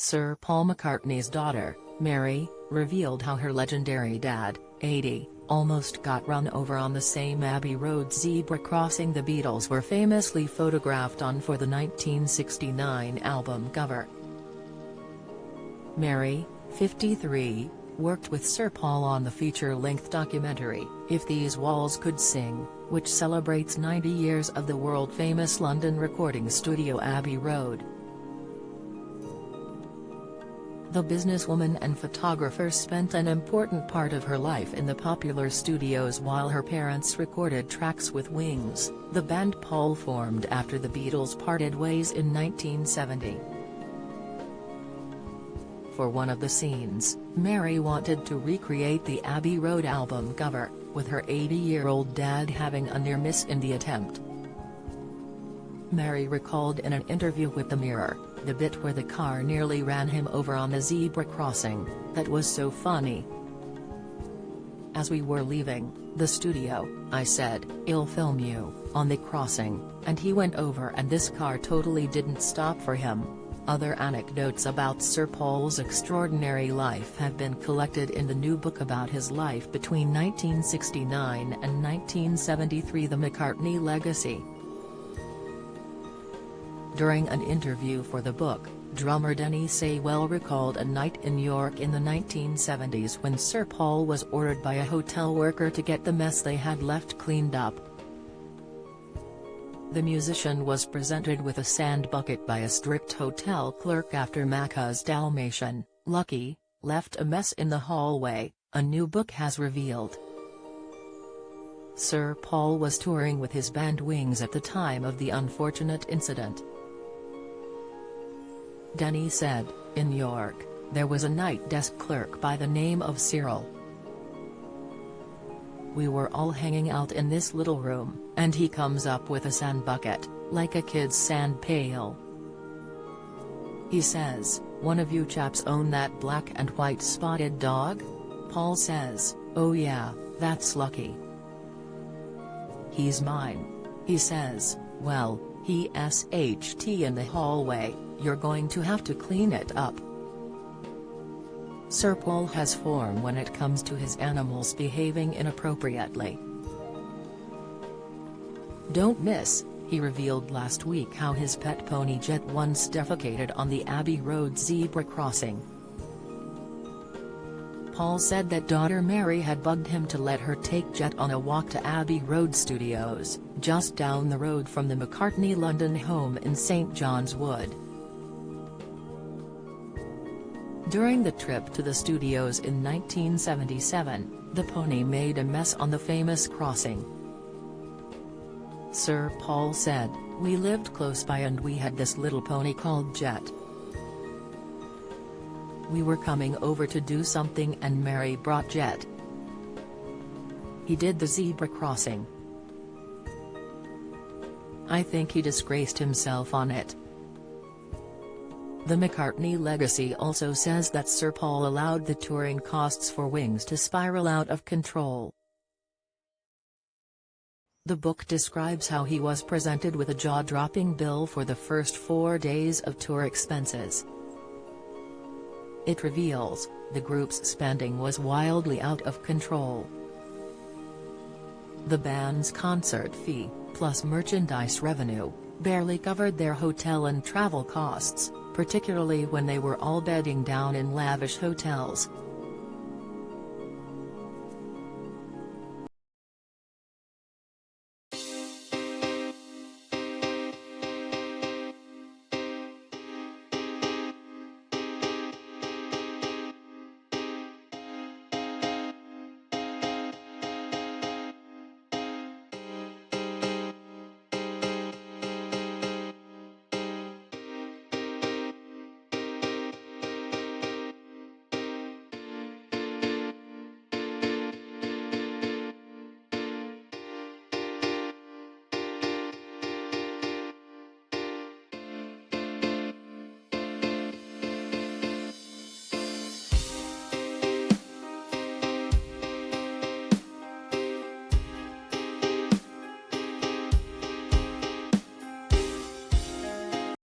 Sir Paul McCartney's daughter, Mary, revealed how her legendary dad, 80, almost got run over on the same Abbey Road zebra crossing the Beatles were famously photographed on for the 1969 album cover. Mary, 53, worked with Sir Paul on the feature-length documentary, If These Walls Could Sing, which celebrates 90 years of the world-famous London recording studio Abbey Road. The businesswoman and photographer spent an important part of her life in the popular studios while her parents recorded tracks with Wings, the band Paul formed after the Beatles parted ways in 1970. For one of the scenes, Mary wanted to recreate the Abbey Road album cover, with her 80-year-old dad having a near miss in the attempt. Mary recalled in an interview with The Mirror, "The bit where the car nearly ran him over on the zebra crossing, that was so funny. As we were leaving the studio, I said, 'I'll film you on the crossing,' and he went over and this car totally didn't stop for him." Other anecdotes about Sir Paul's extraordinary life have been collected in the new book about his life between 1969 and 1973, The McCartney Legacy. During an interview for the book, drummer Denny Seiwell recalled a night in New York in the 1970s when Sir Paul was ordered by a hotel worker to get the mess they had left cleaned up. The musician was presented with a sand bucket by a strict hotel clerk after Macca's Dalmatian, Lucky, left a mess in the hallway, a new book has revealed. Sir Paul was touring with his band Wings at the time of the unfortunate incident. Denny said, "In New York, there was a night desk clerk by the name of Cyril. We were all hanging out in this little room, and he comes up with a sand bucket, like a kid's sand pail. He says, 'One of you chaps own that black and white spotted dog?' Paul says, 'Oh yeah, that's Lucky. He's mine.' He says, 'Well, he sht in the hallway, you're going to have to clean it up.'" Sir Paul has form when it comes to his animals behaving inappropriately. Don't miss, he revealed last week how his pet pony Jet once defecated on the Abbey Road zebra crossing. Paul said that daughter Mary had bugged him to let her take Jet on a walk to Abbey Road Studios, just down the road from the McCartney London home in St John's Wood. During the trip to the studios in 1977, the pony made a mess on the famous crossing. Sir Paul said, "We lived close by and we had this little pony called Jet. We were coming over to do something and Mary brought Jet. He did the zebra crossing. I think he disgraced himself on it." The McCartney legacy also says that Sir Paul allowed the touring costs for Wings to spiral out of control. The book describes how he was presented with a jaw-dropping bill for the first 4 days of tour expenses. It reveals, the group's spending was wildly out of control. The band's concert fee, plus merchandise revenue, barely covered their hotel and travel costs, particularly when they were all bedding down in lavish hotels.